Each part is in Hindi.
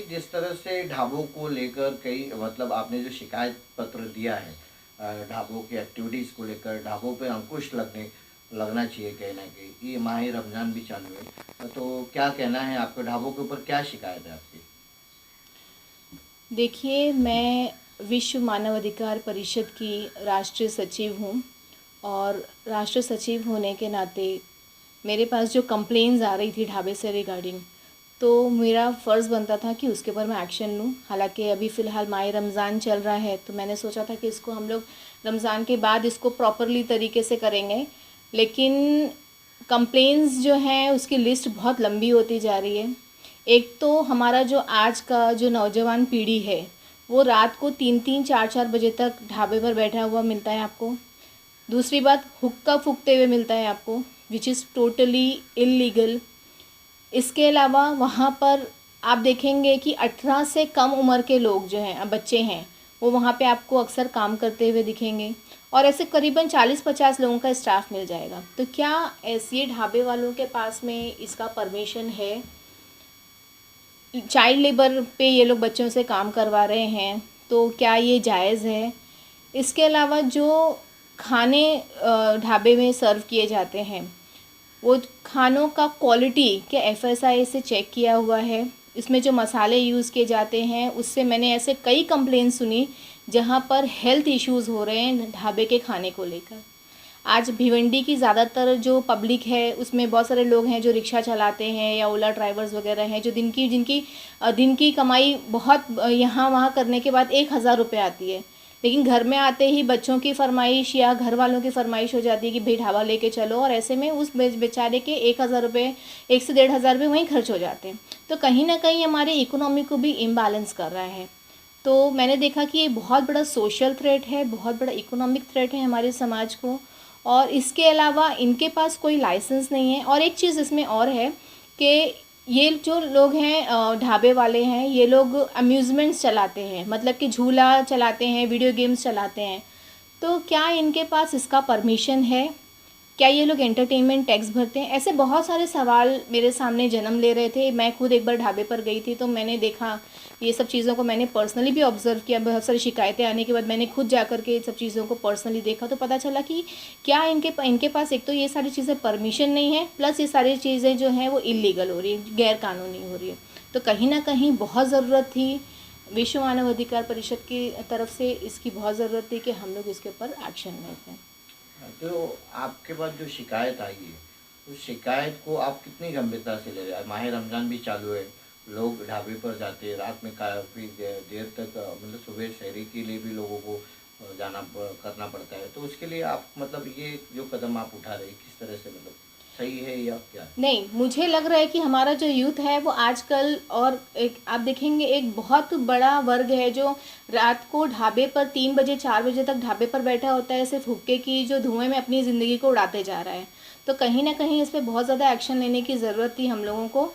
कि जिस तरह से ढाबों को लेकर कई मतलब आपने जो शिकायत पत्र दिया है ढाबों की एक्टिविटीज़ को लेकर, ढाबों पे अंकुश लगना चाहिए कहीं न कहीं। ये माह रमज़ान भी चालू है, तो क्या कहना है आपका? ढाबों के ऊपर क्या शिकायत है आपकी? देखिए, मैं विश्व मानव अधिकार परिषद की राष्ट्रीय सचिव हूँ और राष्ट्रीय सचिव होने के नाते मेरे पास जो कंप्लेंट्स आ रही थी ढाबे से रिगार्डिंग, तो मेरा फ़र्ज़ बनता था कि उसके ऊपर मैं एक्शन लूँ। हालांकि अभी फ़िलहाल माह रमज़ान चल रहा है, तो मैंने सोचा था कि इसको हम लोग रमज़ान के बाद इसको प्रॉपरली तरीके से करेंगे, लेकिन कंप्लेंट्स जो हैं उसकी लिस्ट बहुत लंबी होती जा रही है। एक तो हमारा जो आज का जो नौजवान पीढ़ी है, वो रात को 3-3 4-4 बजे तक ढाबे पर बैठा हुआ मिलता है आपको। दूसरी बात, हुक्का फूकते हुए मिलता है आपको, विच इज़ टोटली इल्लीगल। इसके अलावा वहाँ पर आप देखेंगे कि 18 से कम उम्र के लोग जो हैं, बच्चे हैं, वो वहाँ पे आपको अक्सर काम करते हुए दिखेंगे और ऐसे करीबन 40-50 लोगों का स्टाफ मिल जाएगा। तो क्या ऐसे ढाबे वालों के पास में इसका परमिशन है? चाइल्ड लेबर पे ये लोग बच्चों से काम करवा रहे हैं, तो क्या ये जायज़ है? इसके अलावा जो खाने ढाबे में सर्व किए जाते हैं, वो खानों का क्वालिटी क्या एफएसआई से चेक किया हुआ है? इसमें जो मसाले यूज़ किए जाते हैं, उससे मैंने ऐसे कई कंप्लेंट सुनी जहाँ पर हेल्थ इश्यूज़ हो रहे हैं ढाबे के खाने को लेकर। आज भिवंडी की ज़्यादातर जो पब्लिक है, उसमें बहुत सारे लोग हैं जो रिक्शा चलाते हैं या ओला ड्राइवर्स वगैरह हैं, जो दिन की कमाई बहुत यहाँ वहाँ करने के बाद 1,000 रुपये आती है, लेकिन घर में आते ही बच्चों की फरमाइश या घर वालों की फरमाइश हो जाती है कि भाई ढाबा लेके चलो, और ऐसे में उस बेचारे के 1,000 रुपये, 1 से 1,500 रुपये वहीं खर्च हो जाते हैं। तो कहीं ना कहीं हमारे इकोनॉमी को भी इम्बैलेंस कर रहा है। तो मैंने देखा कि ये बहुत बड़ा सोशल थ्रेट है, बहुत बड़ा इकोनॉमिक थ्रेट है हमारे समाज को, और इसके अलावा इनके पास कोई लाइसेंस नहीं है। और एक चीज़ इसमें और है कि ये जो लोग हैं ढाबे वाले हैं, ये लोग अम्यूज़मेंट्स चलाते हैं, मतलब कि झूला चलाते हैं, वीडियो गेम्स चलाते हैं। तो क्या इनके पास इसका परमिशन है? क्या ये लोग एंटरटेनमेंट टैक्स भरते हैं? ऐसे बहुत सारे सवाल मेरे सामने जन्म ले रहे थे। मैं खुद एक बार ढाबे पर गई थी, तो मैंने देखा ये सब चीज़ों को, मैंने पर्सनली भी ऑब्ज़र्व किया। बहुत सारी शिकायतें आने के बाद मैंने खुद जा कर के सब चीज़ों को पर्सनली देखा, तो पता चला कि क्या इनके पास एक तो ये सारी चीज़ें परमिशन नहीं है, प्लस ये सारी चीज़ें जो हैं वो इलीगल हो रही है, गैर कानूनी हो रही है। तो कहीं ना कहीं बहुत ज़रूरत थी, विश्व मानव अधिकार परिषद की तरफ से इसकी बहुत ज़रूरत थी कि हम लोग इसके ऊपर एक्शन लेते हैं। तो आपके पास जो शिकायत आई है, उस शिकायत को आप कितनी गंभीरता से ले रहे हैं? माह रमज़ान भी चालू है, लोग ढाबे पर जाते हैं, रात में काफ़ी देर तक मतलब सुबह सहरी के लिए भी लोगों को करना पड़ता है। तो उसके लिए आप मतलब ये जो कदम आप उठा रहे हैं, किस तरह से मतलब सही है या क्या है? नहीं, मुझे लग रहा है कि हमारा जो यूथ है वो आजकल, और एक आप देखेंगे एक बहुत बड़ा वर्ग है जो रात को ढाबे पर 3 बजे 4 बजे तक ढाबे पर बैठा होता है, सिर्फ हुक्के की जो धुएं में अपनी ज़िंदगी को उड़ाते जा रहा है। तो कहीं ना कहीं इस पर बहुत ज़्यादा एक्शन लेने की ज़रूरत थी हम लोगों को,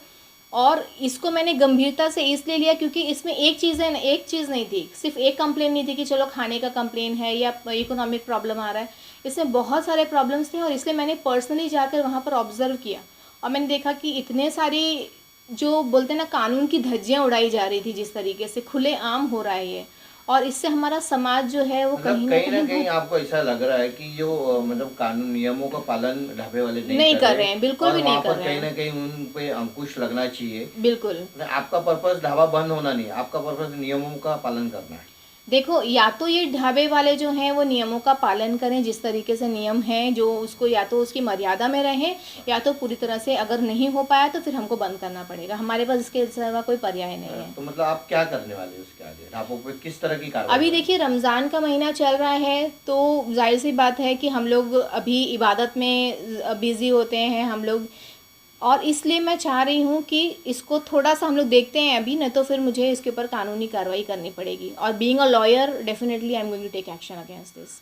और इसको मैंने गंभीरता से इसलिए लिया क्योंकि इसमें एक चीज़ नहीं थी, सिर्फ एक कंप्लेन नहीं थी कि चलो खाने का कंप्लेन है या इकोनॉमिक प्रॉब्लम आ रहा है। इसमें बहुत सारे प्रॉब्लम्स थे, और इसलिए मैंने पर्सनली जाकर वहाँ पर ऑब्ज़र्व किया और मैंने देखा कि इतने सारी जो बोलते हैं ना कानून की धज्जियाँ उड़ाई जा रही थी, जिस तरीके से खुलेआम हो रहा है ये, और इससे हमारा समाज जो है वो मतलब कहीं ना कहीं आपको ऐसा लग रहा है कि जो मतलब कानून नियमों का पालन ढाबे वाले नहीं नहीं कर कर रहे रहे हैं, बिल्कुल और भी नहीं वहाँ कर पर रहे कहीं हैं। ना कहीं उन पे अंकुश लगना चाहिए। बिल्कुल। मतलब आपका पर्पस ढाबा बंद होना नहीं है, आपका पर्पस नियमों का पालन करना है। देखो, या तो ये ढाबे वाले जो हैं वो नियमों का पालन करें, जिस तरीके से नियम हैं जो उसको, या तो उसकी मर्यादा में रहें, या तो पूरी तरह से अगर नहीं हो पाया तो फिर हमको बंद करना पड़ेगा। हमारे पास इसके सिवा कोई पर्याय नहीं है। तो मतलब आप क्या करने वाले हो उसके आगे? ढाबों पे किस तरह की कार्रवाई अभी करेंगे? देखिए, रमज़ान का महीना चल रहा है, तो जाहिर सी बात है कि हम लोग अभी इबादत में बिज़ी होते हैं हम लोग, और इसलिए मैं चाह रही हूँ कि इसको थोड़ा सा हम लोग देखते हैं अभी, नहीं तो फिर मुझे इसके ऊपर कानूनी कार्रवाई करनी पड़ेगी, और being a lawyer definitely I am going to take action against this.